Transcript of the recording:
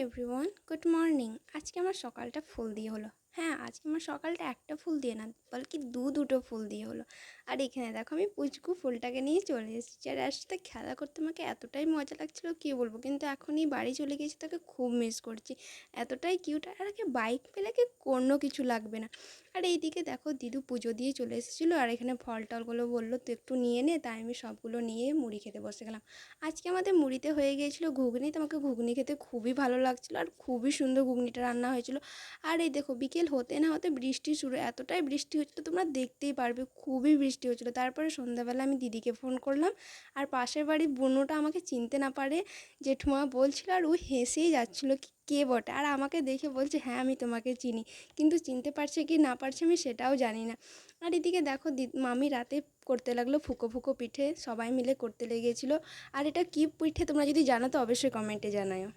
Everyone, good morning. আজকে আমার সকালটা ফুল দিয়ে হলো। হ্যাঁ, আজকে আমার সকালটা একটা ফুল দিয়ে না, বলকি দুটো ফুল দিয়ে হলো। আর এখানে দেখো আমি পুচকু ফুলটাকে নিয়ে চলে এসেছি, আর এর সাথে খেলা করতে আমাকে এতটাই মজা লাগছিলো কী বলবো। কিন্তু এখনই বাড়ি চলে গেছি, তাকে খুব মিস করছি। এতটাই কিউট, আর আগে বাইক পেলে কি কোনো কিছু লাগবে না। আর এইদিকে দেখো দিদু পুজো দিয়ে চলে এসেছিলো, আর এখানে ফল টলগুলো বললো তো একটু নিয়ে নে, তাই আমি সবগুলো নিয়ে মুড়ি খেতে বসে গেলাম। আজকে আমাদের মুড়িতে হয়ে গিয়েছিলো ঘুগনি, তো আমাকে ঘুগনি খেতে খুবই ভালো লাগছিলো, আর খুবই সুন্দর ঘুগনিটা রান্না হয়েছিল। আর এই দেখো বিকেল হতে না হতে বৃষ্টি শুরু, এতটাই বৃষ্টি হচ্ছিলো তোমরা দেখতেই পারবে, খুবই বৃষ্টি হচ্ছিলো। তারপরে সন্ধ্যাবেলা আমি দিদিকে ফোন করলাম, আর পাশের বাড়ির বোনটা আমাকে চিনতে না পারে জেঠুমা বলছিল, আর ও হেসেই যাচ্ছিলো কে বটে, আর আমাকে দেখে বলছে হ্যাঁ আমি তোমাকে চিনি, কিন্তু চিনতে পারছে কি না পারছে আমি সেটাও জানি না। আর এদিকে দেখো মামি রাতে করতে লাগলো ফুকো ফুকো পিঠে, সবাই মিলে করতে লেগেছিলো। আর এটা কী পিঠে তোমরা যদি জানো তো অবশ্যই কমেন্টে জানাও।